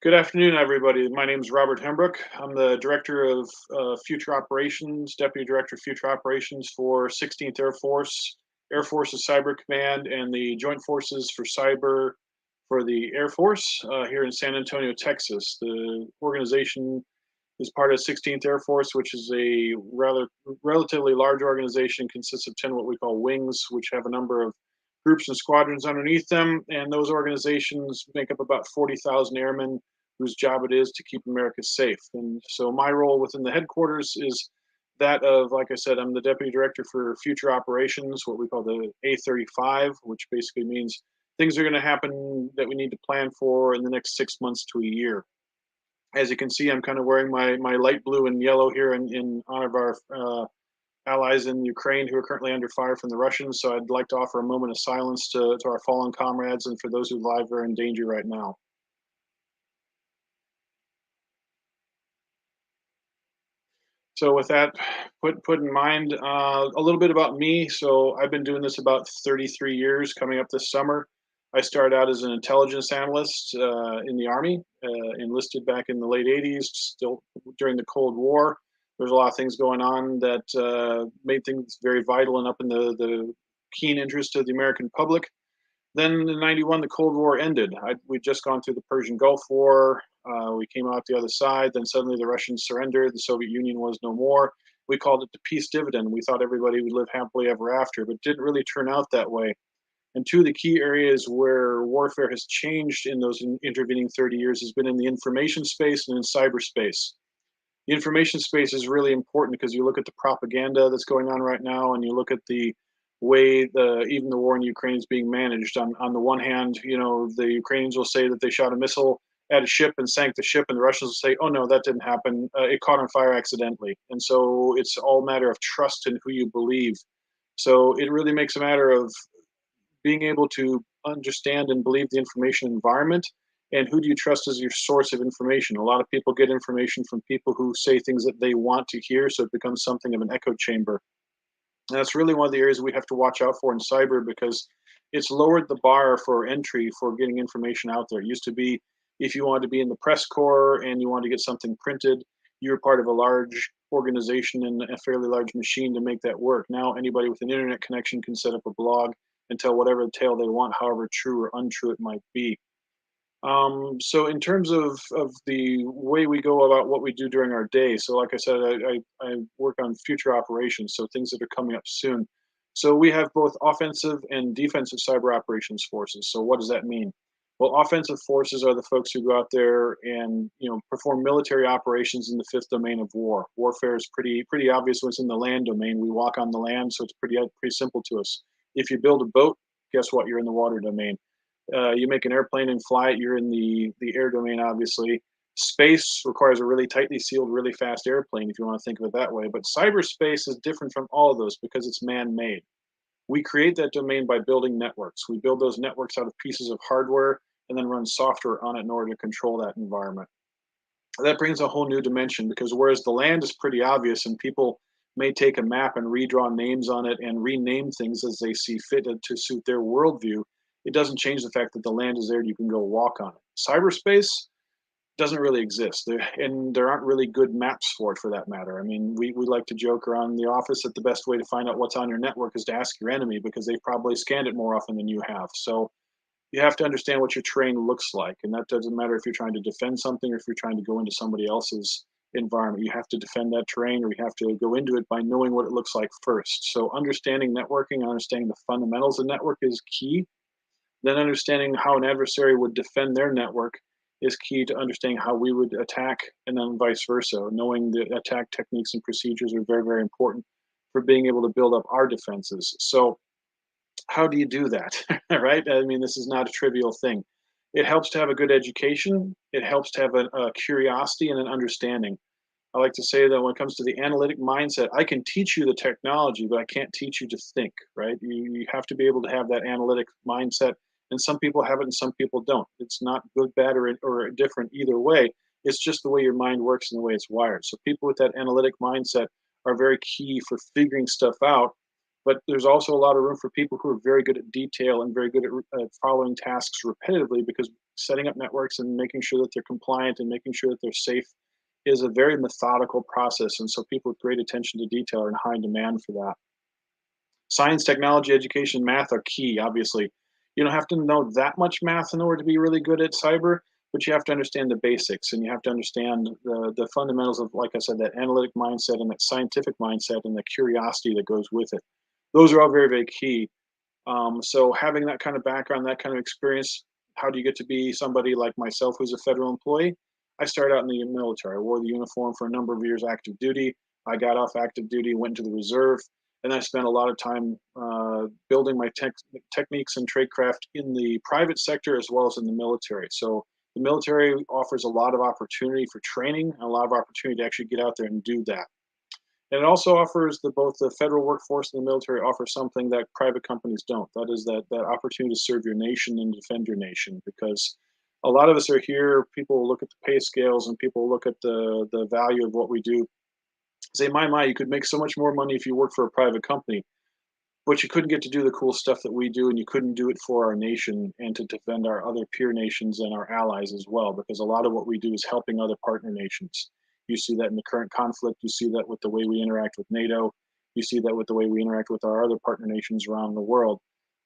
Good afternoon, everybody. My name is Robert Hembrook. I'm the Director of Future Operations, Deputy Director of Future Operations for 16th Air Force, Air Force's Cyber Command, and the Joint Forces for Cyber for the Air Force here in San Antonio, Texas. The organization is part of 16th Air Force, which is a relatively large organization, consists of 10 what we call wings, which have a number of groups and squadrons underneath them. And those organizations make up about 40,000 airmen whose job it is to keep America safe. And so my role within the headquarters is that of, like I said, I'm the Deputy Director for Future Operations, what we call the A35, which basically means things are going to happen that we need to plan for in the next 6 months to a year. As you can see, I'm kind of wearing my light blue and yellow here in honor of our allies in Ukraine who are currently under fire from the Russians. So I'd like to offer a moment of silence to our fallen comrades and for those who live are in danger right now. So with that put in mind, a little bit about me. So I've been doing this about 33 years coming up this summer. I started out as an intelligence analyst in the Army, enlisted back in the late 80s, still during the Cold War. There's a lot of things going on that made things very vital and up in the keen interest of the American public. Then in '91, the Cold War ended. We'd just gone through the Persian Gulf War. We came out the other side. Then suddenly the Russians surrendered. The Soviet Union was no more. We called it the peace dividend. We thought everybody would live happily ever after, but it didn't really turn out that way. And two of the key areas where warfare has changed in those intervening 30 years has been in the information space and in cyberspace. The information space is really important because you look at the propaganda that's going on right now, and you look at the way even the war in Ukraine is being managed. On the one hand, the Ukrainians will say that they shot a missile at a ship and sank the ship, and the Russians will say, "Oh no, that didn't happen. It caught on fire accidentally." And so it's all a matter of trust in who you believe. So it really makes a matter of being able to understand and believe the information environment, and who do you trust as your source of information. A lot of people get information from people who say things that they want to hear, so it becomes something of an echo chamber. And that's really one of the areas we have to watch out for in cyber, because it's lowered the bar for entry for getting information out there. It used to be if you wanted to be in the press corps and you wanted to get something printed, you were part of a large organization and a fairly large machine to make that work. Now anybody with an internet connection can set up a blog and tell whatever tale they want, however true or untrue it might be. So in terms of the way we go about what we do during our day, so like I said, I work on future operations, so things that are coming up soon. So we have both offensive and defensive cyber operations forces. So what does that mean? Well, offensive forces are the folks who go out there and perform military operations in the fifth domain of war. Warfare is pretty obvious when it's in the land domain. We walk on the land, so it's pretty simple to us. If you build a boat, guess what? You're in the water domain. You make an airplane and fly it, you're in the air domain, obviously. Space requires a really tightly sealed, really fast airplane, if you want to think of it that way. But cyberspace is different from all of those because it's man-made. We create that domain by building networks. We build those networks out of pieces of hardware and then run software on it in order to control that environment. That brings a whole new dimension, because whereas the land is pretty obvious and people may take a map and redraw names on it and rename things as they see fit to suit their worldview, it doesn't change the fact that the land is there and you can go walk on it. Cyberspace doesn't really exist and there aren't really good maps for it, for that matter. I mean, we like to joke around in the office that the best way to find out what's on your network is to ask your enemy, because they've probably scanned it more often than you have. So you have to understand what your terrain looks like, and that doesn't matter if you're trying to defend something or if you're trying to go into somebody else's environment. You have to defend that terrain, or you have to go into it by knowing what it looks like first. So understanding networking, understanding the fundamentals of network is key. Then understanding how an adversary would defend their network is key to understanding how we would attack, and then vice versa. Knowing the attack techniques and procedures are very, very important for being able to build up our defenses. So how do you do that? Right? I mean, this is not a trivial thing. It helps to have a good education. It helps to have a curiosity and an understanding. I like to say that when it comes to the analytic mindset, I can teach you the technology, but I can't teach you to think, right? You have to be able to have that analytic mindset, and some people have it and some people don't. It's not good, bad, or different either way. It's just the way your mind works and the way it's wired. So people with that analytic mindset are very key for figuring stuff out, But there's also a lot of room for people who are very good at detail and very good at following tasks repetitively, because setting up networks and making sure that they're compliant and making sure that they're safe is a very methodical process. And so people with great attention to detail are in high demand for that. Science, technology, education, math are key, obviously. You don't have to know that much math in order to be really good at cyber, but you have to understand the basics, and you have to understand the fundamentals of, like I said, that analytic mindset and that scientific mindset and the curiosity that goes with it. Those are all very, very key. So having that kind of background, that kind of experience, how do you get to be somebody like myself who's a federal employee? I started out in the military. I wore the uniform for a number of years active duty. I got off active duty, went to the reserve, and I spent a lot of time building my techniques and tradecraft in the private sector as well as in the military. So the military offers a lot of opportunity for training and a lot of opportunity to actually get out there and do that. And it also offers both the federal workforce and the military offer something that private companies don't. That is that opportunity to serve your nation and defend your nation. Because a lot of us are here, people look at the pay scales and people look at the value of what we do. Say, my, you could make so much more money if you work for a private company, but you couldn't get to do the cool stuff that we do, and you couldn't do it for our nation and to defend our other peer nations and our allies as well, because a lot of what we do is helping other partner nations. You see that in the current conflict. You see that with the way we interact with NATO. You see that with the way we interact with our other partner nations around the world.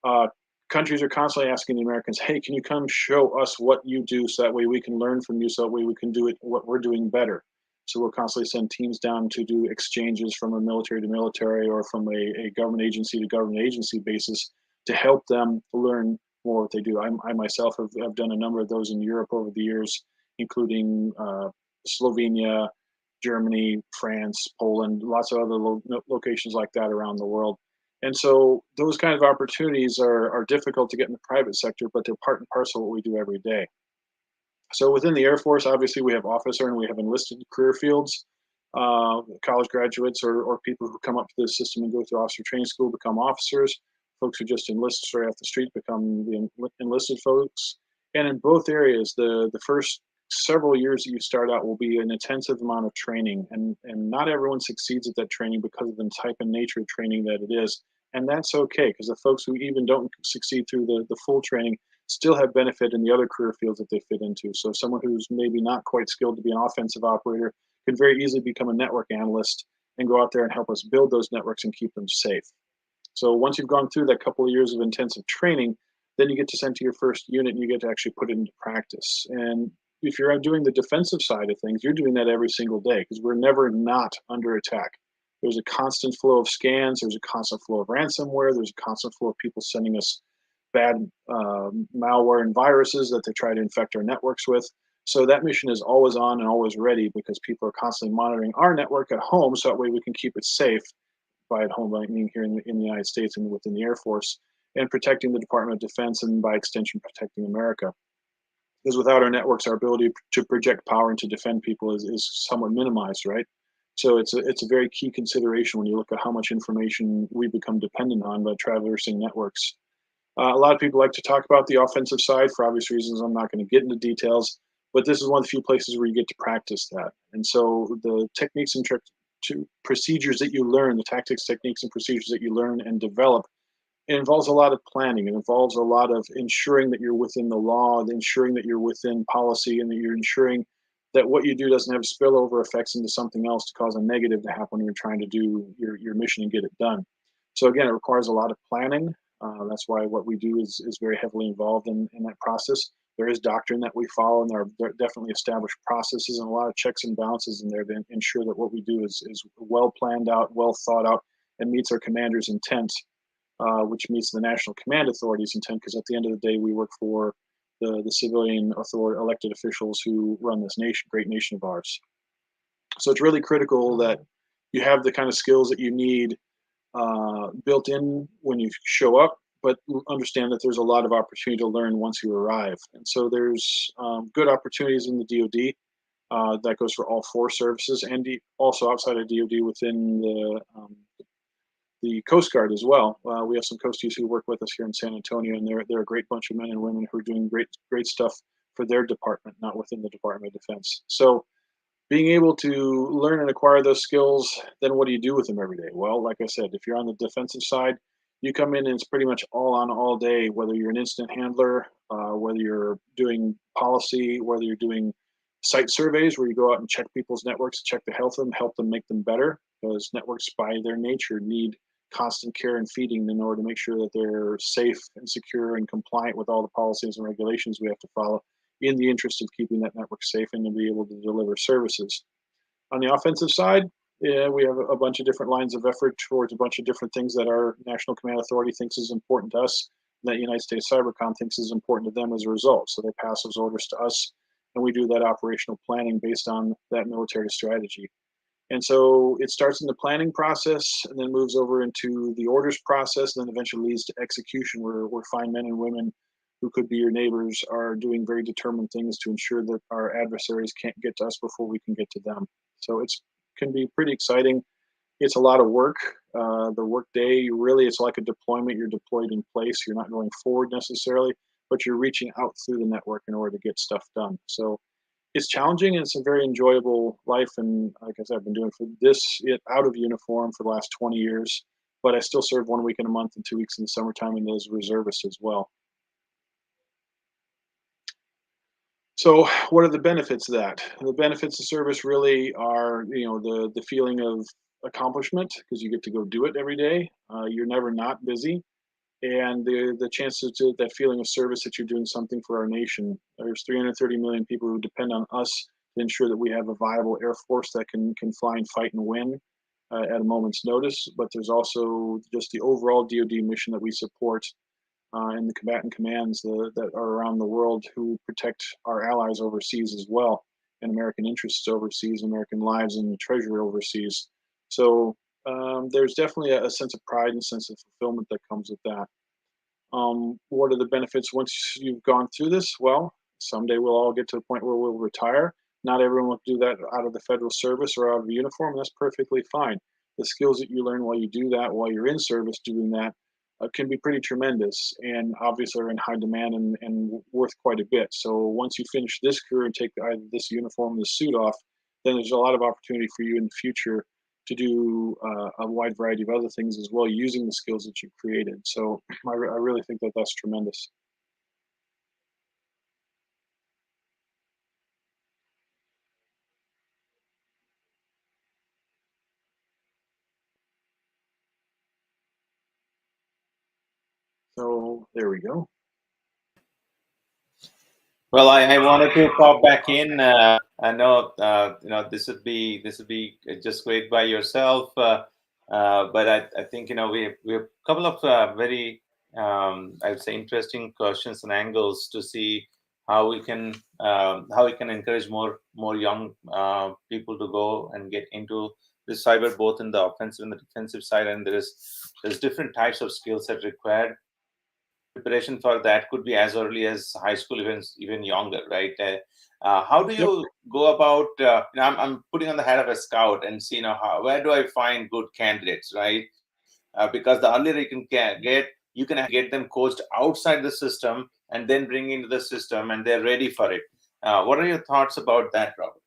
Uh, Countries are constantly asking the Americans, hey, can you come show us what you do so that way we can learn from you, so that way we can do it what we're doing better. So we'll constantly send teams down to do exchanges from a military to military or from a government agency to government agency basis to help them learn more what they do. I myself have done a number of those in Europe over the years, including Slovenia, Germany, France, Poland, lots of other locations like that around the world. And so those kind of opportunities are difficult to get in the private sector, but they're part and parcel of what we do every day. So within the Air Force, obviously we have officer and we have enlisted career fields. College graduates or people who come up to the system and go through officer training school become officers. Folks who just enlist straight off the street become the enlisted folks. And in both areas, the first several years that you start out will be an intensive amount of training, and not everyone succeeds at that training because of the type and nature of training that it is. And that's okay, because the folks who even don't succeed through the full training still have benefit in the other career fields that they fit into. So someone who's maybe not quite skilled to be an offensive operator could very easily become a network analyst and go out there and help us build those networks and keep them safe. So once you've gone through that couple of years of intensive training, then you get to send to your first unit and you get to actually put it into practice. And if you're doing the defensive side of things, you're doing that every single day, because we're never not under attack. There's a constant flow of scans. There's a constant flow of ransomware. There's a constant flow of people sending us bad malware and viruses that they try to infect our networks with. So that mission is always on and always ready, because people are constantly monitoring our network at home, so that way we can keep it safe. By at home, I mean here in the United States and within the Air Force, and protecting the Department of Defense, and by extension protecting America. Because without our networks, our ability to project power and to defend people is somewhat minimized, right? So it's a very key consideration when you look at how much information we become dependent on by traversing networks. A lot of people like to talk about the offensive side for obvious reasons. I'm not going to get into details, but this is one of the few places where you get to practice that. And so the techniques and procedures that you learn, the tactics, techniques, and procedures that you learn and develop, it involves a lot of planning. It involves a lot of ensuring that you're within the law, ensuring that you're within policy, and that you're ensuring that what you do doesn't have spillover effects into something else to cause a negative to happen when you're trying to do your mission and get it done. So again, it requires a lot of planning. That's why what we do is very heavily involved in that process. There is doctrine that we follow, and there are definitely established processes and a lot of checks and balances in there to ensure that what we do is well planned out, well thought out, and meets our commander's intent, which meets the National Command Authority's intent, because at the end of the day, we work for the civilian authority elected officials who run this nation, great nation of ours. So it's really critical that you have the kind of skills that you need built in when you show up, but understand that there's a lot of opportunity to learn once you arrive. And so there's good opportunities in the DoD. That goes for all four services, and also outside of DoD within the Coast Guard as well. We have some Coasties who work with us here in San Antonio, and they're a great bunch of men and women who are doing great stuff for their department, not within the Department of Defense. So being able to learn and acquire those skills, then what do you do with them every day? Well, like I said, if you're on the defensive side, you come in and it's pretty much all on all day, whether you're an incident handler, whether you're doing policy, whether you're doing site surveys where you go out and check people's networks, check the health of them, help them make them better, because networks by their nature need constant care and feeding in order to make sure that they're safe and secure and compliant with all the policies and regulations we have to follow in the interest of keeping that network safe and to be able to deliver services. On the offensive side, yeah, we have a bunch of different lines of effort towards a bunch of different things that our National Command Authority thinks is important to us, and that United States Cybercom thinks is important to them as a result. So they pass those orders to us, and we do that operational planning based on that military strategy. And so it starts in the planning process and then moves over into the orders process and then eventually leads to execution where fine men and women who could be your neighbors are doing very determined things to ensure that our adversaries can't get to us before we can get to them. So it's can be pretty exciting. It's a lot of work. The work day, really, it's like a deployment. You're deployed in place. You're not going forward necessarily, but you're reaching out through the network in order to get stuff done. So it's challenging and it's a very enjoyable life. And like I said, I've been doing for this out of uniform for the last 20 years, but I still serve 1 week in a month and 2 weeks in the summertime and as reservists as well. So what are the benefits of that? The benefits of service really are, the feeling of accomplishment because you get to go do it every day. You're never not busy. And the chances to that feeling of service that you're doing something for our nation. There's 330 million people who depend on us to ensure that we have a viable air force that can fly and fight and win at a moment's notice. But there's also just the overall DoD mission that we support and the combatant commands that are around the world who protect our allies overseas as well, and American interests overseas, American lives and treasure overseas. So there's definitely a sense of pride and sense of fulfillment that comes with that. What are the benefits once you've gone through this? Well, someday we'll all get to a point where we'll retire. Not everyone will do that out of the federal service or out of the uniform. And that's perfectly fine. The skills that you learn while you do that, while you're in service doing that, can be pretty tremendous and obviously are in high demand and worth quite a bit. So once you finish this career and take either this uniform or the suit off, then there's a lot of opportunity for you in the future to do a wide variety of other things as well using the skills that you've created. So I really think that that's tremendous. So there we go. Well, I wanted to pop back in. I know this would be just great by yourself, but I think we have a couple of very I would say interesting questions and angles to see how we can encourage more young people to go and get into the cyber, both in the offensive and the defensive side. And there's different types of skill set required. Preparation for that could be as early as high school, even younger, right? How do Yep. you go about? I'm putting on the hat of a scout and see, where do I find good candidates, right? Because the earlier you can get, you can get them coached outside the system and then bring into the system, and they're ready for it. What are your thoughts about that, Robert?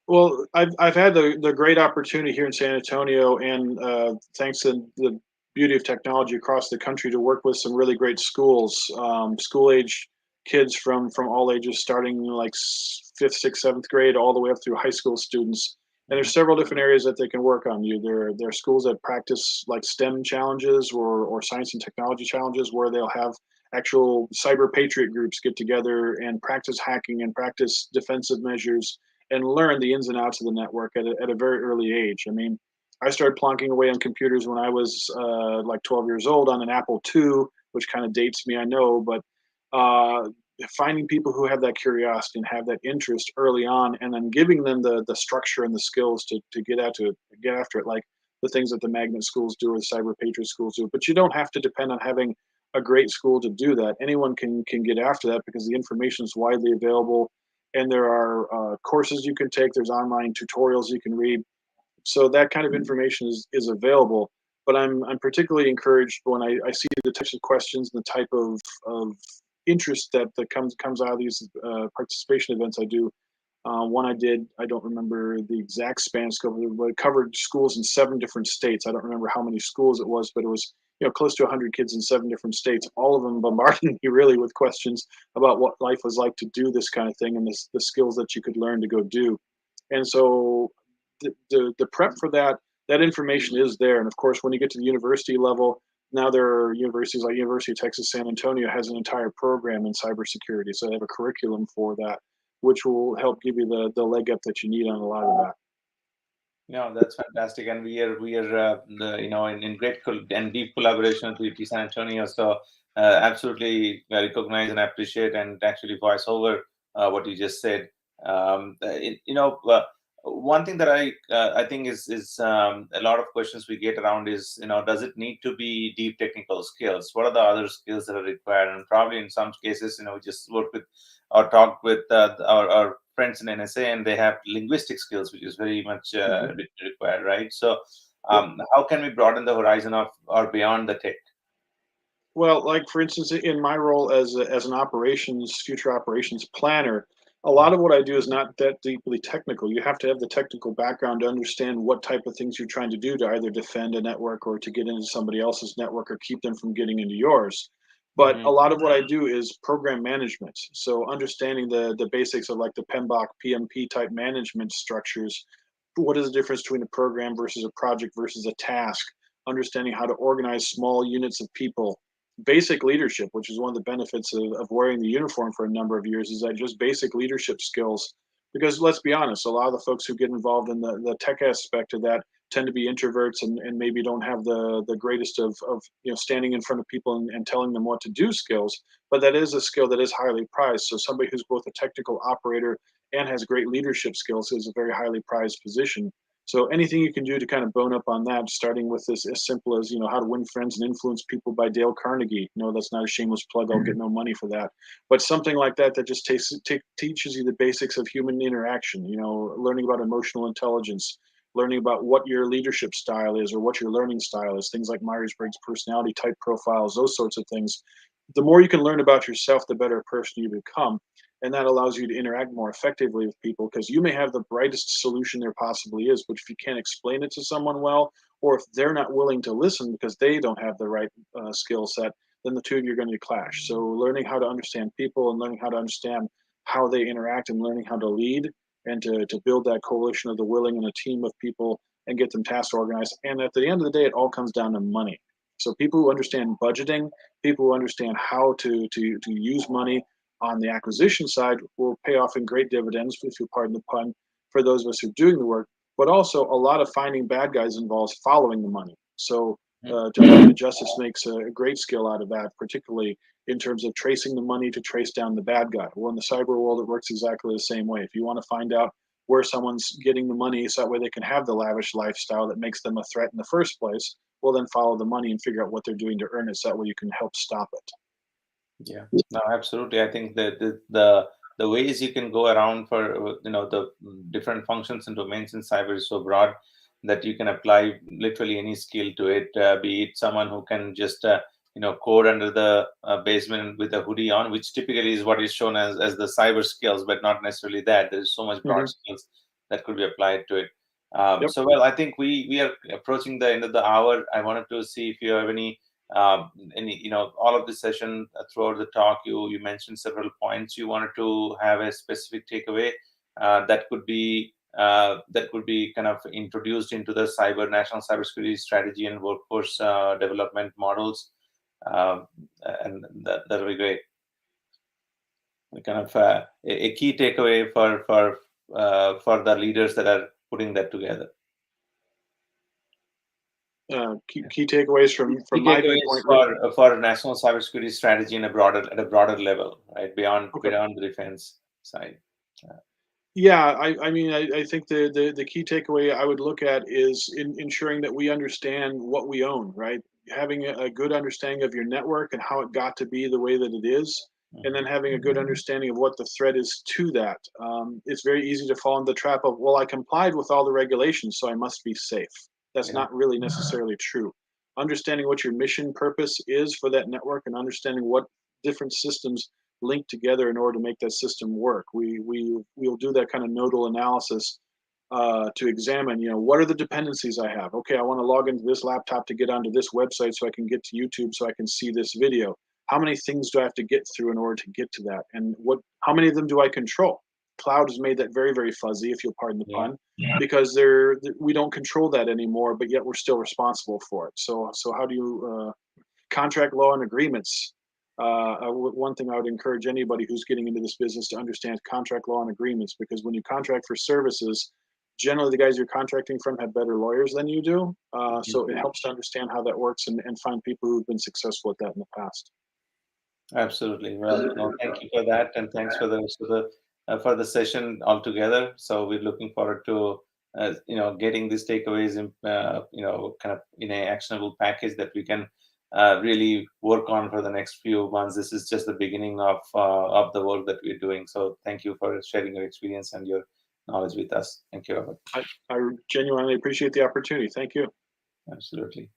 Well, I've had the great opportunity here in San Antonio, and thanks to the beauty of technology across the country, to work with some really great schools, school age kids from all ages, starting like fifth, sixth, seventh grade, all the way up through high school students. And there's several different areas that they can work on. There are schools that practice like STEM challenges or science and technology challenges where they'll have actual cyber patriot groups get together and practice hacking and practice defensive measures and learn the ins and outs of the network at a very early age. I mean, I started plonking away on computers when I was like 12 years old on an Apple II, which kind of dates me, I know, but uh, finding people who have that curiosity and have that interest early on, and then giving them the structure and the skills to get after it, like the things that the magnet schools do or the cyber patriot schools do. But you don't have to depend on having a great school to do that. Anyone can get after that because the information is widely available, and there are courses you can take. There's online tutorials you can read. So that kind of information is available. But I'm particularly encouraged when I see the types of questions and the type of interest that comes out of these participation events I do. One I did, I don't remember the exact span scope, but it covered schools in 7 different states. I don't remember how many schools it was, but it was close to 100 kids in 7 different states. All of them bombarding me really with questions about what life was like to do this kind of thing and the skills that you could learn to go do. And so the prep for that information is there. And of course, when you get to the university level, now there are universities like University of Texas San Antonio has an entire program in cybersecurity, so they have a curriculum for that, which will help give you the leg up that you need on a lot of that. No, that's fantastic, and we are in great and deep collaboration with UT San Antonio. So absolutely recognize and appreciate and actually voice over what you just said. One thing that I think is a lot of questions we get around is, does it need to be deep technical skills? What are the other skills that are required? And probably in some cases, we just work with or talk with our friends in NSA, and they have linguistic skills, which is very much required, right? So, Yep. how can we broaden the horizon of or beyond the tech? Well, like for instance, in my role as an future operations planner, a lot of what I do is not that deeply technical. You have to have the technical background to understand what type of things you're trying to do to either defend a network or to get into somebody else's network or keep them from getting into yours. But a Mm-hmm. lot of what I do is program management. So understanding the basics of like the PMBOK, PMP type management structures. What is the difference between a program versus a project versus a task? Understanding how to organize small units of people, basic leadership, which is one of the benefits of wearing the uniform for a number of years, is that just basic leadership skills. Because let's be honest, a lot of the folks who get involved in the tech aspect of that tend to be introverts and maybe don't have the greatest of standing in front of people and telling them what to do skills. But that is a skill that is highly prized. So somebody who's both a technical operator and has great leadership skills is a very highly prized position. So anything you can do to kind of bone up on that, starting with this as simple as How to Win Friends and Influence People by Dale Carnegie. No, that's not a shameless plug. I'll get no money for that. But something like that that just teaches you the basics of human interaction. Learning about emotional intelligence, learning about what your leadership style is or what your learning style is. Things like Myers-Briggs personality type profiles, those sorts of things. The more you can learn about yourself, the better person you become, and that allows you to interact more effectively with people because you may have the brightest solution there possibly is, but if you can't explain it to someone well, or if they're not willing to listen because they don't have the right skill set, then the two of you are going to clash. So learning how to understand people and learning how to understand how they interact and learning how to lead and to build that coalition of the willing and a team of people and get them task organized. And at the end of the day, it all comes down to money. So people who understand budgeting, people who understand how to use money on the acquisition side will pay off in great dividends, if you pardon the pun, for those of us who are doing the work. But also, a lot of finding bad guys involves following the money. So, Department of Justice makes a great skill out of that, particularly in terms of tracing the money to trace down the bad guy. Well, in the cyber world, it works exactly the same way. If you want to find out where someone's getting the money so that way they can have the lavish lifestyle that makes them a threat in the first place, well, then follow the money and figure out what they're doing to earn it so that way you can help stop it. Yeah, no, absolutely. I think that the ways you can go around for the different functions and domains in cyber is so broad that you can apply literally any skill to it. Be it someone who can just code under the basement with a hoodie on, which typically is what is shown as the cyber skills, but not necessarily that. There is so much broad Mm-hmm. skills that could be applied to it. Yep. So well, I think we are approaching the end of the hour. I wanted to see if you have any all of this session, throughout the talk you mentioned several points you wanted to have a specific takeaway that could be kind of introduced into the national cybersecurity strategy and workforce development models, and that'll be great. Kind of a key takeaway for the leaders that are putting that together. Key takeaways from Key my takeaways viewpoint. for national cybersecurity strategy at a broader level, right? Beyond Okay. the defense side. Yeah, I mean, I think the key takeaway I would look at is ensuring that we understand what we own, right? Having a good understanding of your network and how it got to be the way that it is, and then having a good understanding of what the threat is to that. It's very easy to fall into the trap of, well, I complied with all the regulations, so I must be safe. That's Yeah. not really necessarily true. Understanding what your mission purpose is for that network and understanding what different systems linked together in order to make that system work. We'll do that kind of nodal analysis to examine, what are the dependencies I have? Okay, I want to log into this laptop to get onto this website so I can get to YouTube so I can see this video. How many things do I have to get through in order to get to that? And how many of them do I control? Cloud has made that very, very fuzzy, if you'll pardon the pun, because we don't control that anymore, but yet we're still responsible for it. So how do you contract law and agreements? One thing I would encourage anybody who's getting into this business to understand contract law and agreements, because when you contract for services, generally the guys you're contracting from have better lawyers than you do. So it helps to understand how that works and find people who've been successful at that in the past. Absolutely. Well, no, thank you for that, and thanks for for the session altogether. So we're looking forward to getting these takeaways in kind of in an actionable package that we can really work on for the next few months. This is just the beginning of the work that we're doing. So thank you for sharing your experience and your knowledge with us. Thank you, Robert. I genuinely appreciate the opportunity. Thank you. Absolutely.